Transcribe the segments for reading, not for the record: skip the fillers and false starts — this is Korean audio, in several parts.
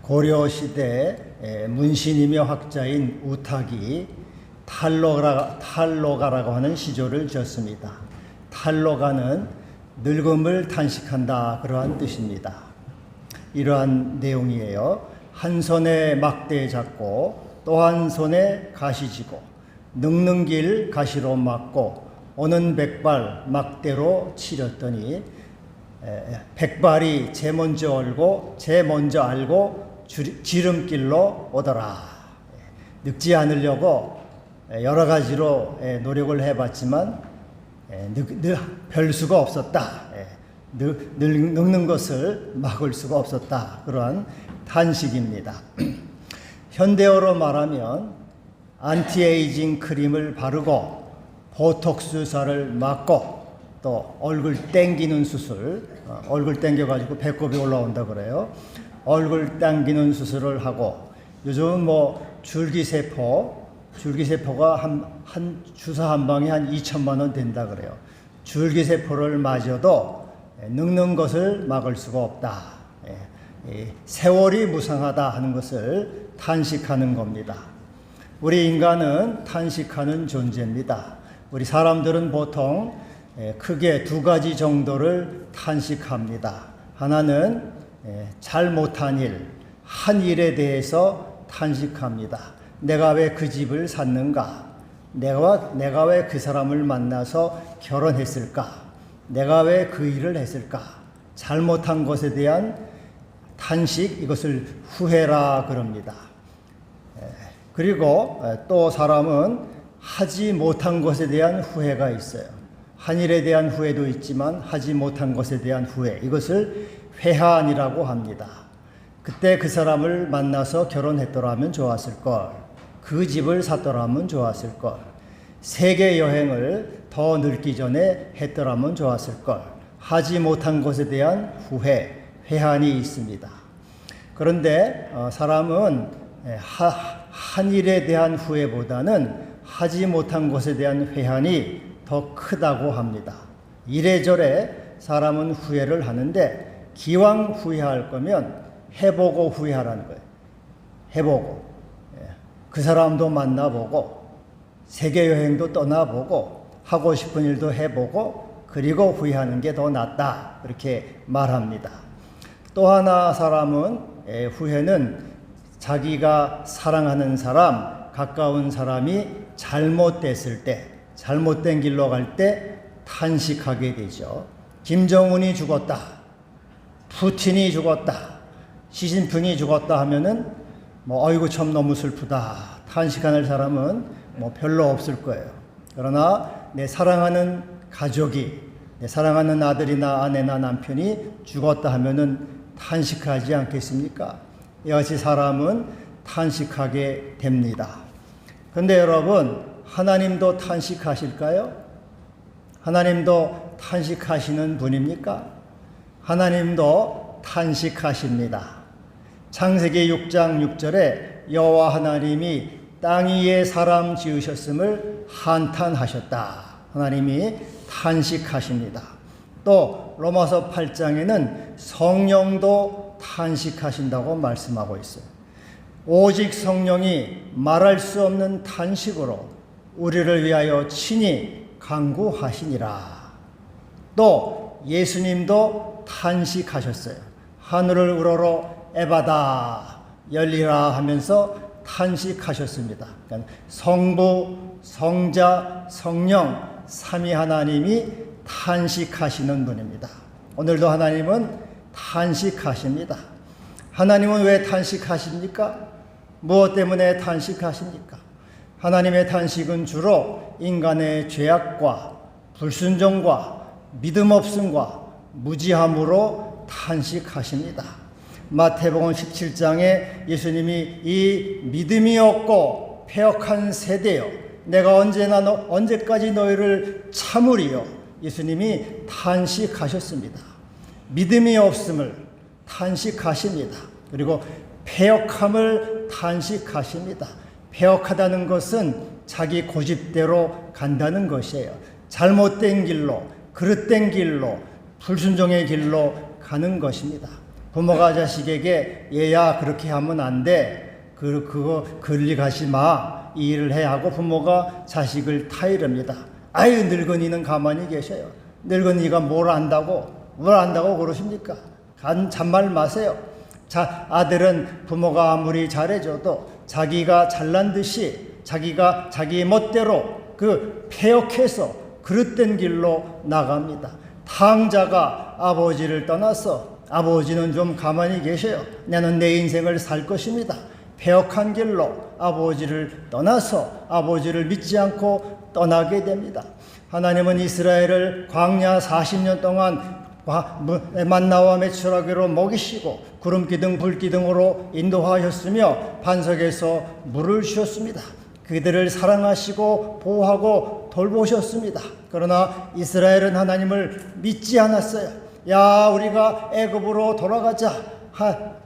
고려시대 문신이며 학자인 우탁이 탈로가라고 하는 시조를 지었습니다. 탈로가는 늙음을 단식한다, 그러한 뜻입니다. 이러한 내용이에요. 한 손에 막대 잡고 또 한 손에 가시 쥐고 늙는 길 가시로 막고 오는 백발 막대로 치렸더니 백발이 제 먼저 알고 지름길로 오더라. 늙지 않으려고 여러 가지로 노력을 해봤지만 별 수가 없었다. 늙는 것을 막을 수가 없었다. 그러한 탄식입니다. 현대어로 말하면 안티에이징 크림을 바르고 보톡스 주사를 맞고 또 얼굴 땡기는 수술, 얼굴 땡겨가지고 배꼽이 올라온다 그래요. 얼굴 당기는 수술을 하고 요즘은 줄기세포가 한 주사 한 방에 한 2천만 원 된다 그래요. 줄기세포를 맞아도 늙는 것을 막을 수가 없다. 세월이 무상하다 하는 것을 탄식하는 겁니다. 우리 인간은 탄식하는 존재입니다. 우리 사람들은 보통 크게 두 가지 정도를 탄식합니다. 하나는 잘 못한 일, 한 일에 대해서 탄식합니다. 내가 왜 그 집을 샀는가? 내가 왜 그 사람을 만나서 결혼했을까? 내가 왜 그 일을 했을까? 잘못한 것에 대한 탄식, 이것을 후회라 그럽니다. 그리고 또 사람은 하지 못한 것에 대한 후회가 있어요. 한 일에 대한 후회도 있지만 하지 못한 것에 대한 후회, 이것을 회한이라고 합니다. 그때 그 사람을 만나서 결혼했더라면 좋았을걸. 그 집을 샀더라면 좋았을걸. 세계 여행을 더 늙기 전에 했더라면 좋았을걸. 하지 못한 것에 대한 후회, 회한이 있습니다. 그런데 사람은 한 일에 대한 후회보다는 하지 못한 것에 대한 회한이 더 크다고 합니다. 이래저래 사람은 후회를 하는데 기왕 후회할 거면 해보고 후회하라는 거예요. 해보고 그 사람도 만나보고 세계여행도 떠나보고 하고 싶은 일도 해보고 그리고 후회하는 게 더 낫다, 그렇게 말합니다. 또 하나 사람은 후회는 자기가 사랑하는 사람, 가까운 사람이 잘못됐을 때, 잘못된 길로 갈 때 탄식하게 되죠. 김정은이 죽었다, 푸틴이 죽었다, 시진핑이 죽었다 하면은 아이고 참 너무 슬프다, 탄식하는 사람은 별로 없을 거예요. 그러나 내 사랑하는 가족이, 내 사랑하는 아들이나 아내나 남편이 죽었다 하면은 탄식하지 않겠습니까? 이같이 사람은 탄식하게 됩니다. 그런데 여러분, 하나님도 탄식하실까요? 하나님도 탄식하시는 분입니까? 하나님도 탄식하십니다. 창세기 6장 6절에 여호와 하나님이 땅 위에 사람 지으셨음을 한탄하셨다. 하나님이 탄식하십니다. 또 로마서 8장에는 성령도 탄식하신다고 말씀하고 있어요. 오직 성령이 말할 수 없는 탄식으로 우리를 위하여 친히 간구하시니라. 또 예수님도 탄식하셨어요. 하늘을 우러러 에바다 열리라 하면서 탄식하셨습니다. 그러니까 성부, 성자, 성령 삼위 하나님이 탄식하시는 분입니다. 오늘도 하나님은 탄식하십니다. 하나님은 왜 탄식하십니까? 무엇 때문에 탄식하십니까? 하나님의 탄식은 주로 인간의 죄악과 불순종과 믿음 없음과 무지함으로 탄식하십니다. 마태복음 17장에 예수님이 이 믿음이 없고 패역한 세대여, 내가 언제까지 너희를 참으리요? 예수님이 탄식하셨습니다. 믿음이 없음을 탄식하십니다. 그리고 패역함을 탄식하십니다. 패역하다는 것은 자기 고집대로 간다는 것이에요. 잘못된 길로, 그릇된 길로, 불순종의 길로 가는 것입니다. 부모가 자식에게 얘야 그렇게 하면 안 돼. 그거 그리 가지 마. 이 일을 해야 하고 부모가 자식을 타이릅니다. 아유 늙은이는 가만히 계셔요. 늙은이가 뭘 안다고 그러십니까? 잔말 마세요. 아들은 부모가 아무리 잘해줘도 자기가 잘난 듯이 자기가 자기 멋대로 폐역해서 그릇된 길로 나갑니다. 탕자가 아버지를 떠나서 아버지는 좀 가만히 계셔요. 나는 내 인생을 살 것입니다. 폐역한 길로 아버지를 떠나서 아버지를 믿지 않고 떠나게 됩니다. 하나님은 이스라엘을 광야 40년 동안 만나와 메추라기로 먹이시고 구름기둥 불기둥으로 인도하셨으며 반석에서 물을 주셨습니다. 그들을 사랑하시고 보호하고 돌보셨습니다. 그러나 이스라엘은 하나님을 믿지 않았어요. 야 우리가 애굽으로 돌아가자.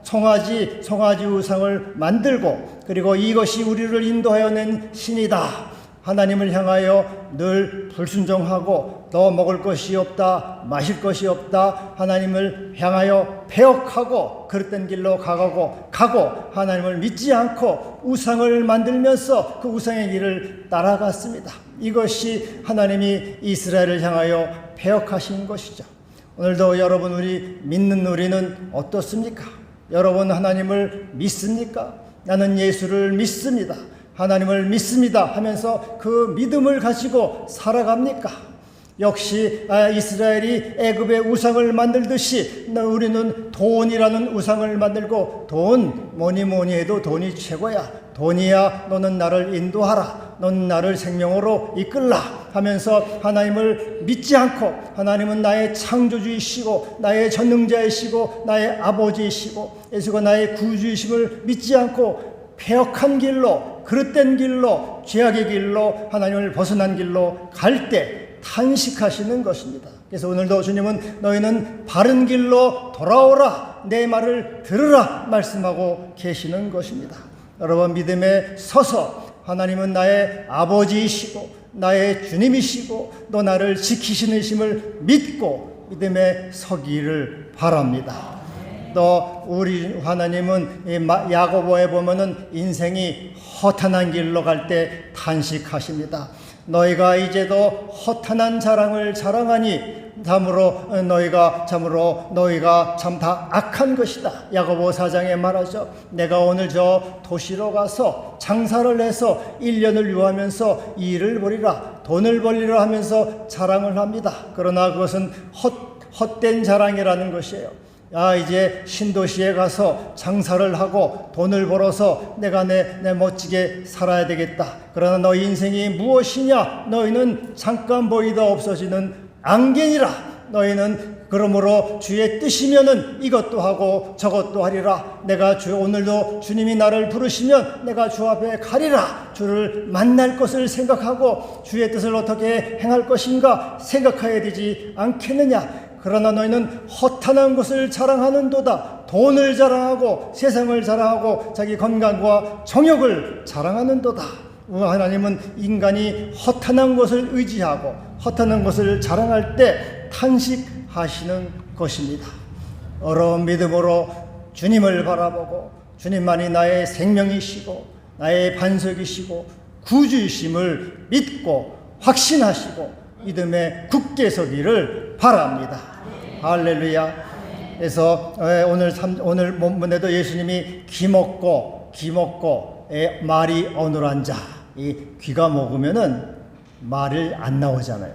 송아지 우상을 만들고 그리고 이것이 우리를 인도하여 낸 신이다. 하나님을 향하여 늘 불순종하고 너 먹을 것이 없다, 마실 것이 없다. 하나님을 향하여 폐역하고 그릇된 길로 가고 하나님을 믿지 않고 우상을 만들면서 그 우상의 길을 따라갔습니다. 이것이 하나님이 이스라엘을 향하여 폐역하신 것이죠. 오늘도 여러분 믿는 우리는 어떻습니까? 여러분 하나님을 믿습니까? 나는 예수를 믿습니다. 하나님을 믿습니다 하면서 그 믿음을 가지고 살아갑니까? 역시 이스라엘이 애굽의 우상을 만들듯이 우리는 돈이라는 우상을 만들고 뭐니 해도 돈이 최고야. 돈이야 너는 나를 인도하라. 너는 나를 생명으로 이끌라 하면서 하나님을 믿지 않고 하나님은 나의 창조주이시고 나의 전능자이시고 나의 아버지이시고 예수가 나의 구주이심을 믿지 않고 폐역한 길로 그릇된 길로 죄악의 길로 하나님을 벗어난 길로 갈 때 탄식하시는 것입니다. 그래서 오늘도 주님은 너희는 바른 길로 돌아오라 내 말을 들으라 말씀하고 계시는 것입니다. 여러분 믿음에 서서 하나님은 나의 아버지이시고 나의 주님이시고 또 나를 지키시는 심을 믿고 믿음에 서기를 바랍니다. 또 우리 하나님은 야고보에 보면은 인생이 허탄한 길로 갈 때 탄식하십니다. 너희가 이제도 허탄한 자랑을 자랑하니 너희가 참 다 악한 것이다. 야고보 4장에 말하죠. 내가 오늘 저 도시로 가서 장사를 해서 1년을 유하면서 일을 벌이라 돈을 벌리라 하면서 자랑을 합니다. 그러나 그것은 헛된 자랑이라는 것이에요. 이제 신도시에 가서 장사를 하고 돈을 벌어서 내가 내 멋지게 살아야 되겠다. 그러나 너희 인생이 무엇이냐? 너희는 잠깐 보이다 없어지는 안개니라. 너희는 그러므로 주의 뜻이면은 이것도 하고 저것도 하리라. 내가 오늘도 주님이 나를 부르시면 내가 주 앞에 가리라. 주를 만날 것을 생각하고 주의 뜻을 어떻게 행할 것인가 생각해야 되지 않겠느냐. 그러나 너희는 허탄한 것을 자랑하는도다. 돈을 자랑하고 세상을 자랑하고 자기 건강과 정욕을 자랑하는도다. 하나님은 인간이 허탄한 것을 의지하고 허탄한 것을 자랑할 때 탄식하시는 것입니다. 어려운 믿음으로 주님을 바라보고 주님만이 나의 생명이시고 나의 반석이시고 구주이심을 믿고 확신하시고 믿음에 굳게 서기를 바랍니다. 할렐루야. 그래서 오늘 본문에도 예수님이 귀먹고 말이 어눌한 자, 이 귀가 먹으면은 말을 안 나오잖아요.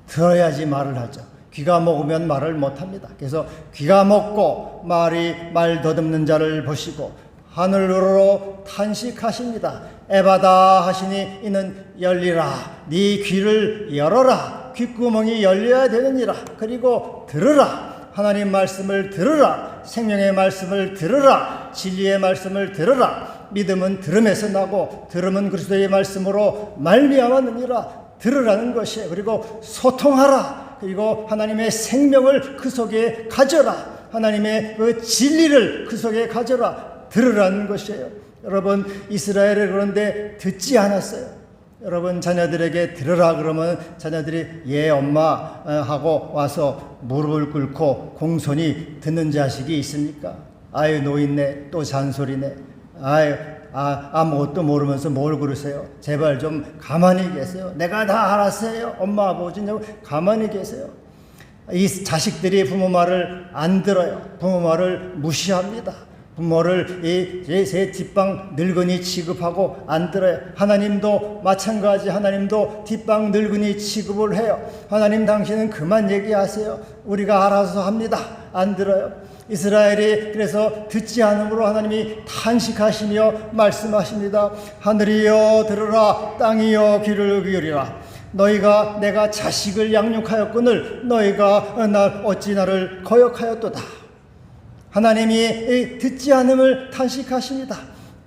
들어야지 말을 하죠. 귀가 먹으면 말을 못합니다. 그래서 귀가 먹고 말 더듬는 자를 보시고 하늘으로 탄식하십니다. 에바다 하시니 이는 열리라. 네 귀를 열어라. 귓구멍이 열려야 되느니라. 그리고 들으라. 하나님 말씀을 들으라. 생명의 말씀을 들으라. 진리의 말씀을 들으라. 믿음은 들음에서 나고 들음은 그리스도의 말씀으로 말미암았느니라. 들으라는 것이에요. 그리고 소통하라. 그리고 하나님의 생명을 그 속에 가져라. 하나님의 그 진리를 그 속에 가져라. 들으라는 것이에요. 여러분 이스라엘을 그런데 듣지 않았어요. 여러분 자녀들에게 들으라 그러면 자녀들이 예 엄마 하고 와서 무릎을 꿇고 공손히 듣는 자식이 있습니까? 아유 노인네 또 잔소리네. 아유 아무것도 모르면서 뭘 그러세요? 제발 좀 가만히 계세요. 내가 다 알았어요. 엄마 아버지 가만히 계세요. 이 자식들이 부모 말을 안 들어요. 부모 말을 무시합니다. 부모를 제 뒷방 늙은이 취급하고 안 들어요. 하나님도 마찬가지. 하나님도 뒷방 늙은이 취급을 해요. 하나님 당신은 그만 얘기하세요. 우리가 알아서 합니다. 안 들어요. 이스라엘이 그래서 듣지 않으므로 하나님이 탄식하시며 말씀하십니다. 하늘이여 들으라, 땅이여 귀를 기울이라. 너희가 내가 자식을 양육하였거늘 너희가 어찌 나를 거역하였도다. 하나님이 듣지 않음을 탄식하십니다.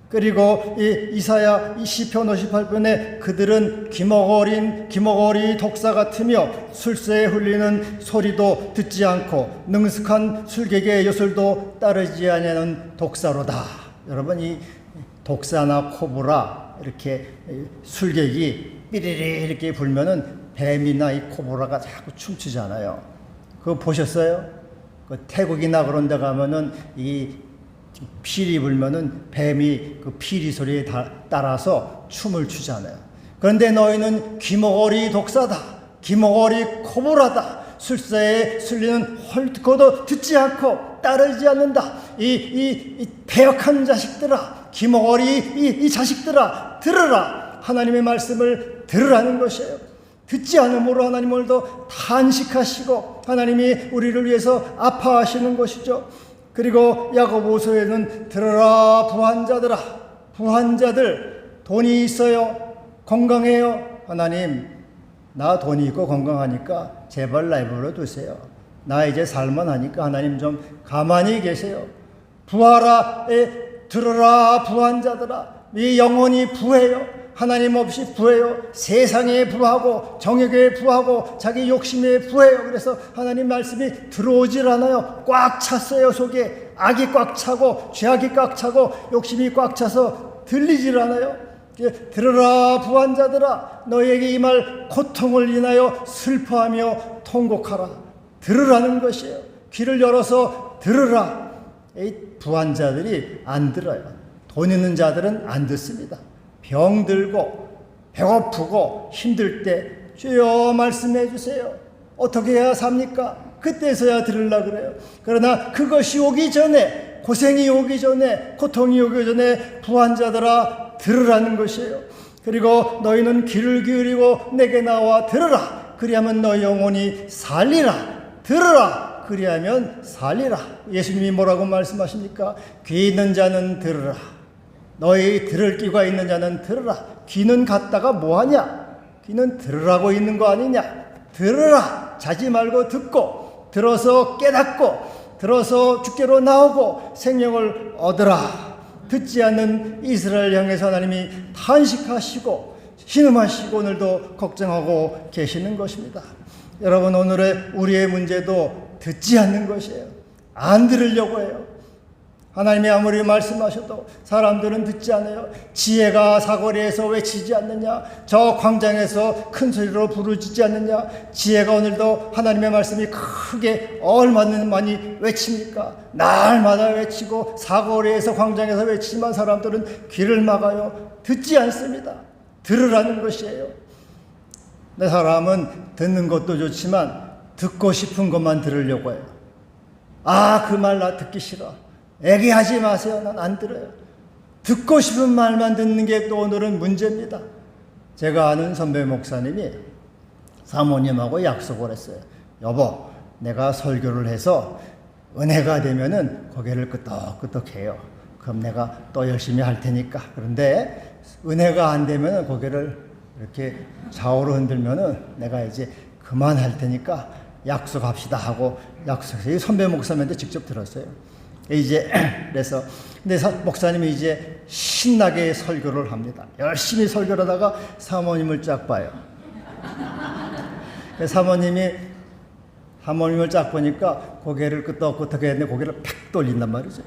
그리고 이사야 시편 58편에 그들은 기머거리 독사 같으며 술새에 흘리는 소리도 듣지 않고 능숙한 술객의 요술도 따르지 아니하는 독사로다. 여러분 이 독사나 코브라 이렇게 술객이 삐리리 이렇게 불면은 뱀이나 이 코브라가 자꾸 춤추잖아요. 그거 보셨어요? 그 태국이나 그런 데 가면은 이 피리 불면은 뱀이 그 피리 소리에 따라서 춤을 추잖아요. 그런데 너희는 귀머거리 독사다. 귀머거리 코브라다. 술사에 술리는 헐뜯고도 듣지 않고 따르지 않는다. 이 배역한 자식들아, 귀머거리 이 자식들아, 들으라. 하나님의 말씀을 들으라는 것이에요. 듣지 않으므로 하나님 오늘도 탄식하시고 하나님이 우리를 위해서 아파하시는 것이죠. 그리고 야고보서에는 들으라 부한자들아. 부한자들 돈이 있어요. 건강해요. 하나님 나 돈이 있고 건강하니까 제발 내버려 두세요. 나 이제 살만하니까 하나님 좀 가만히 계세요. 부하라 들으라 부한자들아. 이 영혼이 부해요. 하나님 없이 부해요. 세상에 부하고 정욕에 부하고 자기 욕심에 부해요. 그래서 하나님 말씀이 들어오질 않아요. 꽉 찼어요. 속에 악이 꽉 차고 죄악이 꽉 차고 욕심이 꽉 차서 들리질 않아요. 들으라 부한자들아. 너희에게 이 말 고통을 인하여 슬퍼하며 통곡하라. 들으라는 것이에요. 귀를 열어서 들으라. 이 부한자들이 안 들어요. 돈 있는 자들은 안 듣습니다. 병들고 배고프고 힘들 때 주여 말씀해 주세요. 어떻게 해야 삽니까? 그때서야 들으려고 그래요. 그러나 그것이 오기 전에, 고생이 오기 전에, 고통이 오기 전에 부한자들아 들으라는 것이에요. 그리고 너희는 귀를 기울이고 내게 나와 들으라. 그리하면 너희 영혼이 살리라. 들으라. 그리하면 살리라. 예수님이 뭐라고 말씀하십니까? 귀 있는 자는 들으라. 너희 들을 귀가 있는 자는 들으라. 귀는 갖다가 뭐하냐? 귀는 들으라고 있는 거 아니냐? 들으라. 자지 말고 듣고 들어서 깨닫고 들어서 주께로 나오고 생명을 얻으라. 듣지 않는 이스라엘 향해서 하나님이 탄식하시고 신음하시고 오늘도 걱정하고 계시는 것입니다. 여러분 오늘의 우리의 문제도 듣지 않는 것이에요. 안 들으려고 해요. 하나님이 아무리 말씀하셔도 사람들은 듣지 않아요. 지혜가 사거리에서 외치지 않느냐? 저 광장에서 큰 소리로 부르짖지 않느냐? 지혜가 오늘도 하나님의 말씀이 크게 얼마나 많이 외칩니까? 날마다 외치고 사거리에서 광장에서 외치지만 사람들은 귀를 막아요. 듣지 않습니다. 들으라는 것이에요. 내 사람은 듣는 것도 좋지만 듣고 싶은 것만 들으려고 해요. 아, 그 말 나 듣기 싫어. 애기하지 마세요. 난 안 들어요. 듣고 싶은 말만 듣는 게 또 오늘은 문제입니다. 제가 아는 선배 목사님이 사모님하고 약속을 했어요. 여보, 내가 설교를 해서 은혜가 되면은 고개를 끄덕끄덕 해요. 그럼 내가 또 열심히 할 테니까. 그런데 은혜가 안 되면은 고개를 이렇게 좌우로 흔들면은 내가 이제 그만할 테니까 약속합시다 하고 약속해서 선배 목사님한테 직접 들었어요. 이제 그래서 근데 목사님이 이제 신나게 설교를 합니다. 열심히 설교를 하다가 사모님을 쫙 봐요. 사모님을 쫙 보니까 고개를 끄덕끄덕 했는데 고개를 팩 돌린단 말이죠.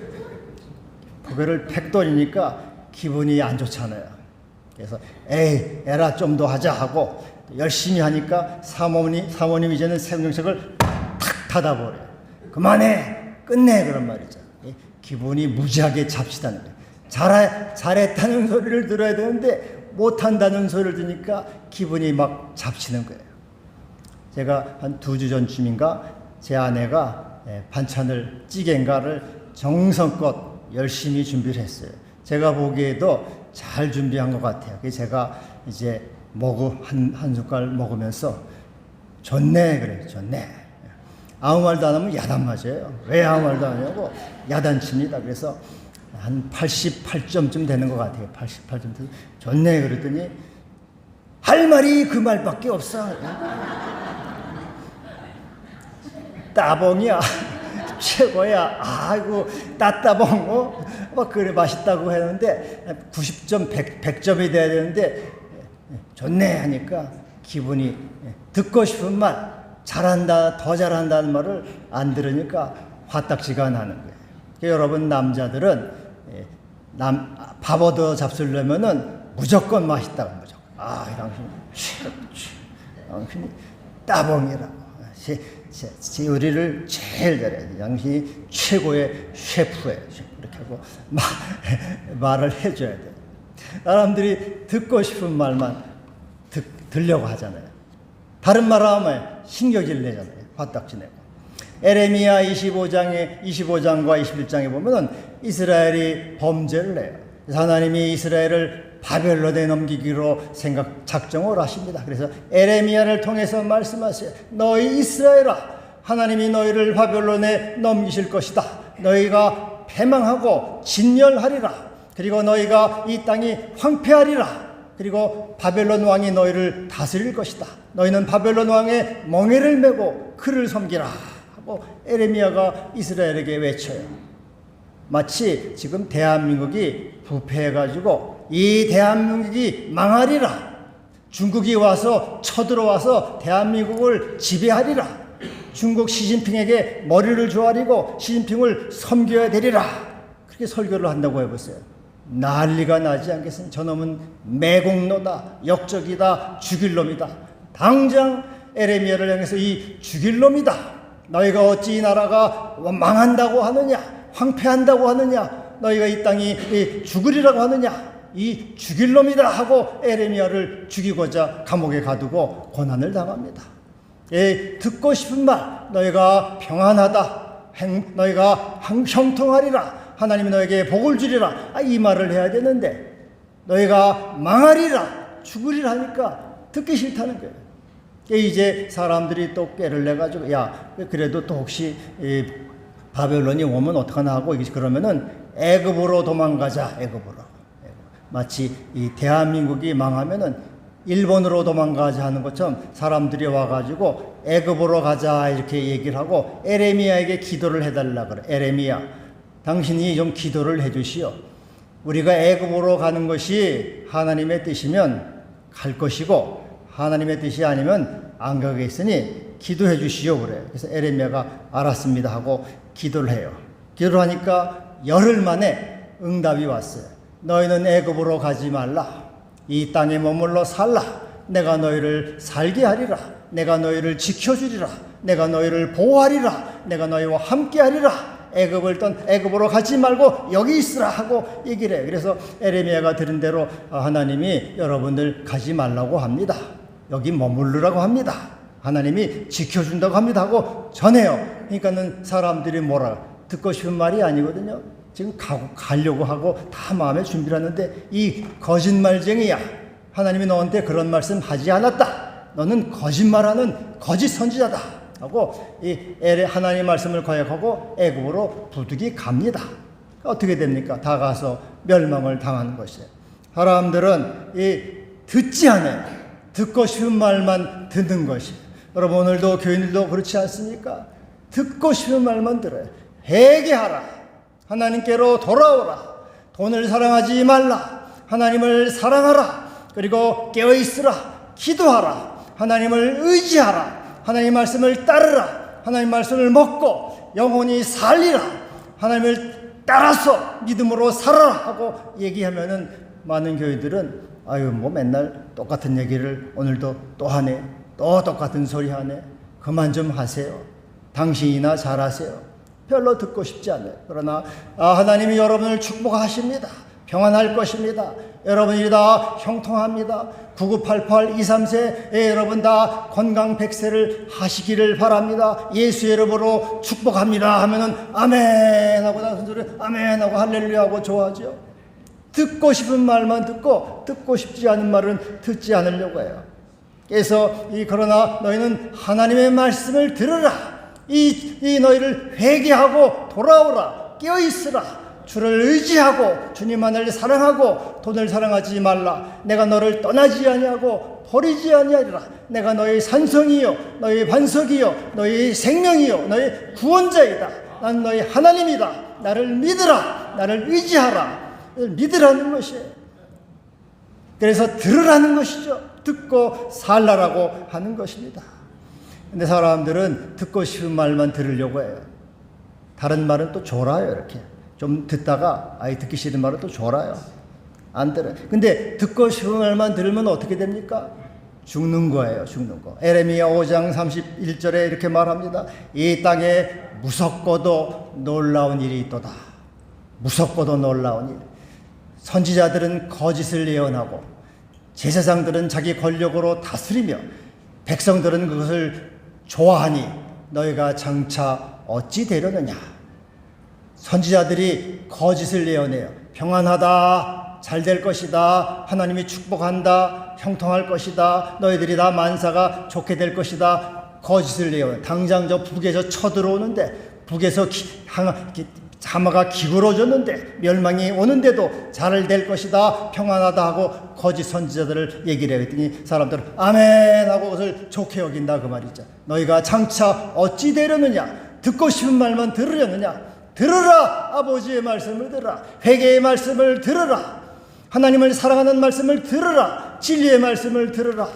고개를 팩 돌리니까 기분이 안 좋잖아요. 그래서 에이 에라 좀 더 하자 하고 열심히 하니까 사모님 이제는 생명책을 탁 닫아버려요. 그만해 끝내 그런 말이죠. 기분이 무지하게 잡시다는 거예요. 잘했다는 소리를 들어야 되는데 못한다는 소리를 들으니까 기분이 막 잡치는 거예요. 제가 한 2주 전쯤인가 제 아내가 반찬을 찌개인가를 정성껏 열심히 준비를 했어요. 제가 보기에도 잘 준비한 것 같아요. 그래서 제가 이제 한 숟갈 먹으면서 좋네 그래요. 좋네. 아무 말도 안 하면 야단 맞아요. 왜 아무 말도 안 하냐고 야단칩니다. 그래서 한 88점쯤 되는 것 같아요. 88점. 좋네 그랬더니 할 말이 그 말밖에 없어. 따봉이야. 최고야. 아이고 따따봉 막 그래 맛있다고 했는데 90점 100점이 돼야 되는데 좋네 하니까 기분이 듣고 싶은 말 잘한다 더 잘한다는 말을 안 들으니까 화딱지가 나는 거예요. 그러니까 여러분 남자들은 밥 얻어 잡수려면은 무조건 맛있다고 무조건. 당신이 따봉이라고. 제 요리를 제일 잘해. 당신이 최고의 셰프예요. 이렇게 하고 말을 해줘야 돼. 사람들이 듣고 싶은 말만 들려고 하잖아요. 다른 말 하면 신경질 내잖아요. 화딱지 내고. 에레미야 25장과 21장에 보면은 이스라엘이 범죄를 해요. 그래서 하나님이 이스라엘을 바벨론에 넘기기로 작정을 하십니다. 그래서 에레미야를 통해서 말씀하세요. 너희 이스라엘아, 하나님이 너희를 바벨론에 넘기실 것이다. 너희가 패망하고 진멸하리라. 그리고 너희가 이 땅이 황폐하리라. 그리고 바벨론 왕이 너희를 다스릴 것이다. 너희는 바벨론 왕의 멍에를 메고 그를 섬기라 하고 에레미야가 이스라엘에게 외쳐요. 마치 지금 대한민국이 부패해가지고 이 대한민국이 망하리라. 중국이 와서 쳐들어와서 대한민국을 지배하리라. 중국 시진핑에게 머리를 조아리고 시진핑을 섬겨야 되리라. 그렇게 설교를 한다고 해보세요. 난리가 나지 않겠습니까? 저놈은 매국노다, 역적이다, 죽일 놈이다. 당장 에레미야를 향해서 이 죽일 놈이다. 너희가 어찌 이 나라가 망한다고 하느냐, 황폐한다고 하느냐, 너희가 이 땅이 죽으리라고 하느냐, 이 죽일 놈이다 하고 에레미야를 죽이고자 감옥에 가두고 고난을 당합니다. 듣고 싶은 말, 너희가 평안하다, 너희가 형통하리라, 하나님이 너에게 복을 주리라, 이 말을 해야 되는데 너희가 망하리라, 죽으리라 하니까 듣기 싫다는 거예요. 이제 사람들이 또 꾀를 내가지고 야 그래도 또 혹시 바벨론이 오면 어떡하나 하고 그러면은 애굽으로 도망가자. 애굽으로. 마치 이 대한민국이 망하면은 일본으로 도망가자 하는 것처럼 사람들이 와가지고 애굽으로 가자 이렇게 얘기를 하고 에레미야에게 기도를 해달라 그래. 에레미야, 당신이 좀 기도를 해주시오. 우리가 애굽으로 가는 것이 하나님의 뜻이면 갈 것이고 하나님의 뜻이 아니면 안 가겠으니 기도해 주시오 그래. 그래서 에레미야가 알았습니다 하고 기도를 해요. 기도를 하니까 열흘 만에 응답이 왔어요. 너희는 애굽으로 가지 말라. 이 땅에 머물러 살라. 내가 너희를 살게 하리라. 내가 너희를 지켜주리라. 내가 너희를 보호하리라. 내가 너희와 함께 하리라. 애굽으로 가지 말고 여기 있으라 하고 얘기를 해요. 그래서 에레미야가 들은 대로 하나님이 여러분들 가지 말라고 합니다. 여기 머무르라고 합니다. 하나님이 지켜준다고 합니다 하고 전해요. 그러니까는 사람들이 뭐라 듣고 싶은 말이 아니거든요. 지금 가려고 하고 다 마음에 준비를 하는데 이 거짓말쟁이야. 하나님이 너한테 그런 말씀 하지 않았다. 너는 거짓말하는 거짓 선지자다 하고 하나님의 말씀을 거역하고 애굽으로 부득이 갑니다. 어떻게 됩니까? 다 가서 멸망을 당하는 것이에요. 사람들은 듣지 않아요. 듣고 싶은 말만 듣는 것이. 여러분 오늘도 교인들도 그렇지 않습니까? 듣고 싶은 말만 들어요. 회개하라. 하나님께로 돌아오라. 돈을 사랑하지 말라. 하나님을 사랑하라. 그리고 깨어있으라. 기도하라. 하나님을 의지하라. 하나님 말씀을 따르라. 하나님 말씀을 먹고 영혼이 살리라. 하나님을 따라서 믿음으로 살아라 하고 얘기하면은 많은 교회들은 아유 뭐 맨날 똑같은 얘기를 오늘도 또 하네. 또 똑같은 소리 하네. 그만 좀 하세요. 당신이나 잘하세요. 별로 듣고 싶지 않아요. 그러나 하나님이 여러분을 축복하십니다. 평안할 것입니다. 여러분이 다 형통합니다. 9988-234 여러분 다 건강 100세를 하시기를 바랍니다. 예수 이름으로 축복합니다 하면은 아멘 하고 다 소리 아멘 하고 할렐루야 하고 좋아하죠. 듣고 싶은 말만 듣고 듣고 싶지 않은 말은 듣지 않으려고 해요. 그래서 그러나 너희는 하나님의 말씀을 들으라. 이 너희를 회개하고 돌아오라. 깨어있으라. 주를 의지하고 주님만을 사랑하고 돈을 사랑하지 말라. 내가 너를 떠나지 아니하고 버리지 아니하리라. 내가 너의 산성이요 너의 반석이요 너의 생명이요 너의 구원자이다. 난 너의 하나님이다. 나를 믿으라. 나를 의지하라. 믿으라는 것이에요. 그래서 들으라는 것이죠. 듣고 살라라고 하는 것입니다. 근데 사람들은 듣고 싶은 말만 들으려고 해요. 다른 말은 또 졸아요. 이렇게 좀 듣다가 듣기 싫은 말은 또 졸아요. 안 들어요. 근데 듣고 싶은 말만 들으면 어떻게 됩니까? 죽는 거예요. 죽는 거. 에레미야 5장 31절에 이렇게 말합니다. 이 땅에 무섭고도 놀라운 일이 있도다. 무섭고도 놀라운 일. 선지자들은 거짓을 예언하고 제사장들은 자기 권력으로 다스리며 백성들은 그것을 좋아하니 너희가 장차 어찌 되려느냐. 선지자들이 거짓을 예언해요. 평안하다. 잘 될 것이다. 하나님이 축복한다. 형통할 것이다. 너희들이 다 만사가 좋게 될 것이다. 거짓을 예언해요. 당장 저 북에서 쳐들어오는데 북에서 하마가 기울어졌는데 멸망이 오는데도 잘 될 것이다. 평안하다 하고 거짓 선지자들을 얘기를 했더니 사람들은 아멘 하고 그것을 좋게 여긴다 그 말이죠. 너희가 장차 어찌 되려느냐. 듣고 싶은 말만 들으려느냐. 들으라. 아버지의 말씀을 들으라. 회개의 말씀을 들으라. 하나님을 사랑하는 말씀을 들으라. 진리의 말씀을 들으라.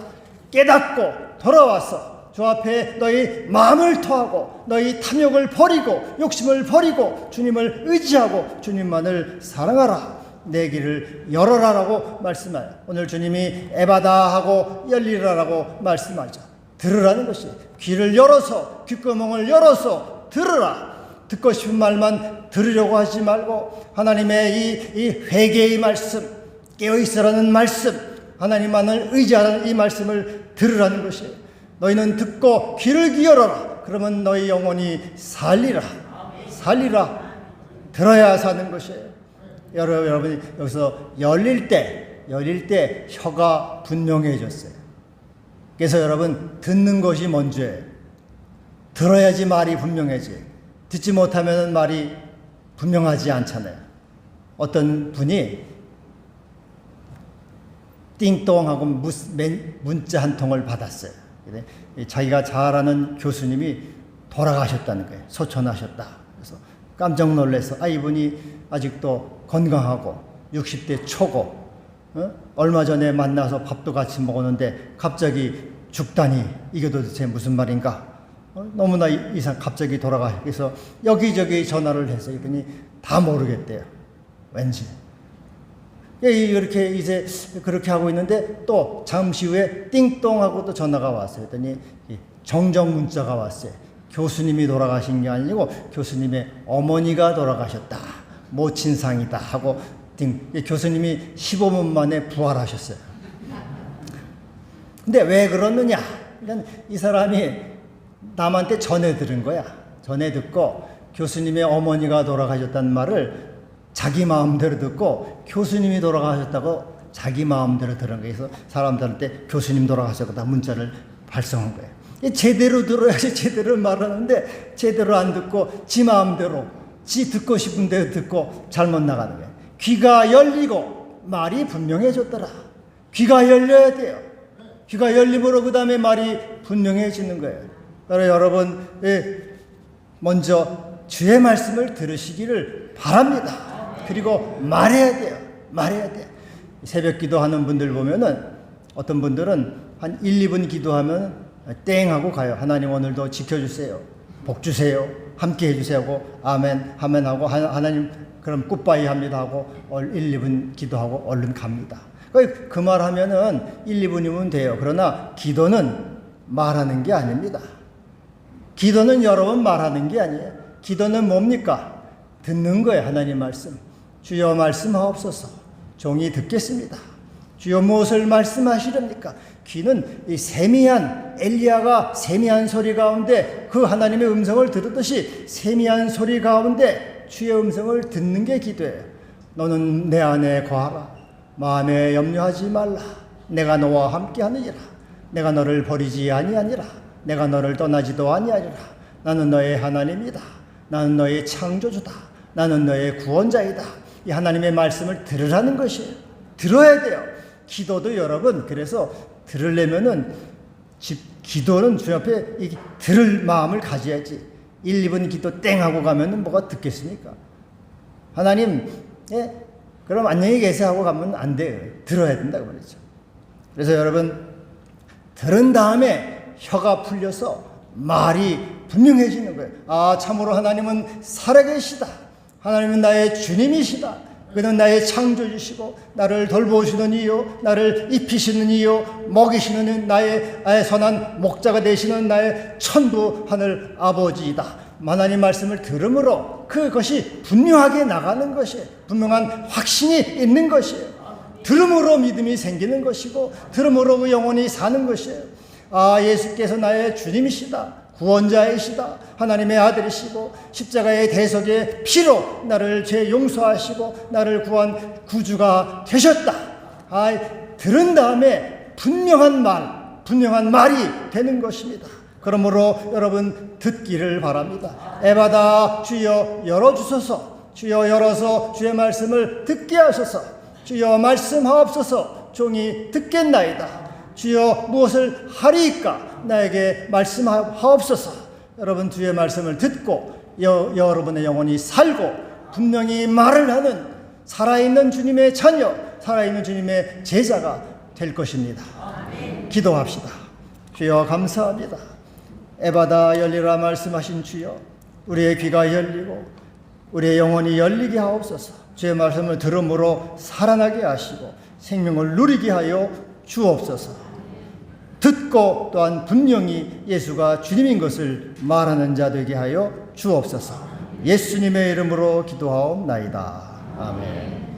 깨닫고 돌아와서 주 앞에 너희 마음을 토하고 너희 탐욕을 버리고 욕심을 버리고 주님을 의지하고 주님만을 사랑하라. 내 길을 열어라라고 말씀하여 오늘 주님이 에바다 하고 열리라라고 말씀하죠. 들으라는 것이 귀를 열어서 귓구멍을 열어서 들으라. 듣고 싶은 말만 들으려고 하지 말고 하나님의 이 회개의 말씀, 깨어있으라는 말씀, 하나님만을 의지하라는 이 말씀을 들으라는 것이에요. 너희는 듣고 귀를 기울여라. 그러면 너희 영혼이 살리라. 살리라. 들어야 사는 것이에요. 여러분이 여기서 열릴 때 혀가 분명해졌어요. 그래서 여러분 듣는 것이 먼저예요. 들어야지 말이 분명해져요. 듣지 못하면 말이 분명하지 않잖아요. 어떤 분이 띵동하고 문자 한 통을 받았어요. 자기가 잘 아는 교수님이 돌아가셨다는 거예요. 소천하셨다. 그래서 깜짝 놀라서 이분이 아직도 건강하고 60대 초고 얼마 전에 만나서 밥도 같이 먹었는데 갑자기 죽다니 이게 도대체 무슨 말인가. 너무나 이상 갑자기 돌아가. 그래서 여기저기 전화를 해서 이분이 다 모르겠대요. 왠지. 이렇게 이제 그렇게 하고 있는데 또 잠시 후에 띵동하고 또 전화가 왔어요. 그랬더니 정정 문자가 왔어요. 교수님이 돌아가신 게 아니고 교수님의 어머니가 돌아가셨다. 모친상이다 하고 교수님이 15분 만에 부활하셨어요. 근데 왜 그러느냐? 그러니까 이 사람이 남한테 전해 들은 거야. 전해 듣고 교수님의 어머니가 돌아가셨다는 말을 자기 마음대로 듣고 교수님이 돌아가셨다고 자기 마음대로 들은 거예요. 그래서 사람들한테 교수님 돌아가셨다 문자를 발송한 거예요. 제대로 들어야지 제대로 말하는데 제대로 안 듣고 지 마음대로 지 듣고 싶은 대로 듣고 잘못 나가는 거예요. 귀가 열리고 말이 분명해졌더라. 귀가 열려야 돼요. 귀가 열림으로 그 다음에 말이 분명해지는 거예요. 그래서 여러분 먼저 주의 말씀을 들으시기를 바랍니다. 그리고 말해야 돼요. 말해야 돼요. 새벽 기도하는 분들 보면은 어떤 분들은 한 1, 2분 기도하면 땡 하고 가요. 하나님 오늘도 지켜주세요. 복 주세요. 함께 해주세요 하고 아멘 하면 하고 하나님 그럼 굿바이 합니다 하고 1, 2분 기도하고 얼른 갑니다. 그 말하면은 1, 2분이면 돼요. 그러나 기도는 말하는 게 아닙니다. 기도는 여러 번 말하는 게 아니에요. 기도는 뭡니까? 듣는 거예요. 하나님 말씀. 주여 말씀하옵소서. 종이 듣겠습니다. 주여 무엇을 말씀하시렵니까? 귀는 이 세미한 엘리야가 세미한 소리 가운데 그 하나님의 음성을 들었듯이 세미한 소리 가운데 주의 음성을 듣는 게 기도예요. 너는 내 안에 거하라. 마음에 염려하지 말라. 내가 너와 함께하느니라. 내가 너를 버리지 아니하니라. 내가 너를 떠나지도 아니하리라. 나는 너의 하나님이다. 나는 너의 창조주다. 나는 너의 구원자이다. 이 하나님의 말씀을 들으라는 것이에요. 들어야 돼요. 기도도 여러분, 그래서 들으려면은 기도는 주 앞에 들을 마음을 가져야지. 1, 2분 기도 땡 하고 가면은 뭐가 듣겠습니까? 하나님, 예? 그럼 안녕히 계세요 하고 가면 안 돼요. 들어야 된다고 말이죠. 그래서 여러분, 들은 다음에 혀가 풀려서 말이 분명해지는 거예요. 아, 참으로 하나님은 살아계시다. 하나님은 나의 주님이시다. 그는 나의 창조주시고 나를 돌보시는 이요, 나를 입히시는 이요, 먹이시는 나의 선한 목자가 되시는 나의 천부 하늘 아버지이다. 하나님 말씀을 들음으로 그것이 분명하게 나가는 것이에요. 분명한 확신이 있는 것이에요. 들음으로 믿음이 생기는 것이고 들음으로 그 영혼이 사는 것이에요. 아, 예수께서 나의 주님이시다. 구원자이시다. 하나님의 아들이시고 십자가의 대속의 피로 나를 죄 용서하시고 나를 구한 구주가 되셨다. 아, 들은 다음에 분명한 말이 되는 것입니다. 그러므로 여러분 듣기를 바랍니다. 에바다 주여 열어주소서. 주여 열어서 주의 말씀을 듣게 하소서. 주여 말씀하옵소서. 종이 듣겠나이다. 주여 무엇을 하리이까 나에게 말씀하옵소서. 여러분 주의 말씀을 듣고 여러분의 영혼이 살고 분명히 말을 하는 살아있는 주님의 자녀, 살아있는 주님의 제자가 될 것입니다. 기도합시다. 주여 감사합니다. 에바다 열리라 말씀하신 주여, 우리의 귀가 열리고 우리의 영혼이 열리게 하옵소서. 주의 말씀을 들음으로 살아나게 하시고 생명을 누리게 하여 주옵소서. 듣고 또한 분명히 예수가 주님인 것을 말하는 자 되게 하여 주옵소서. 예수님의 이름으로 기도하옵나이다. 아멘.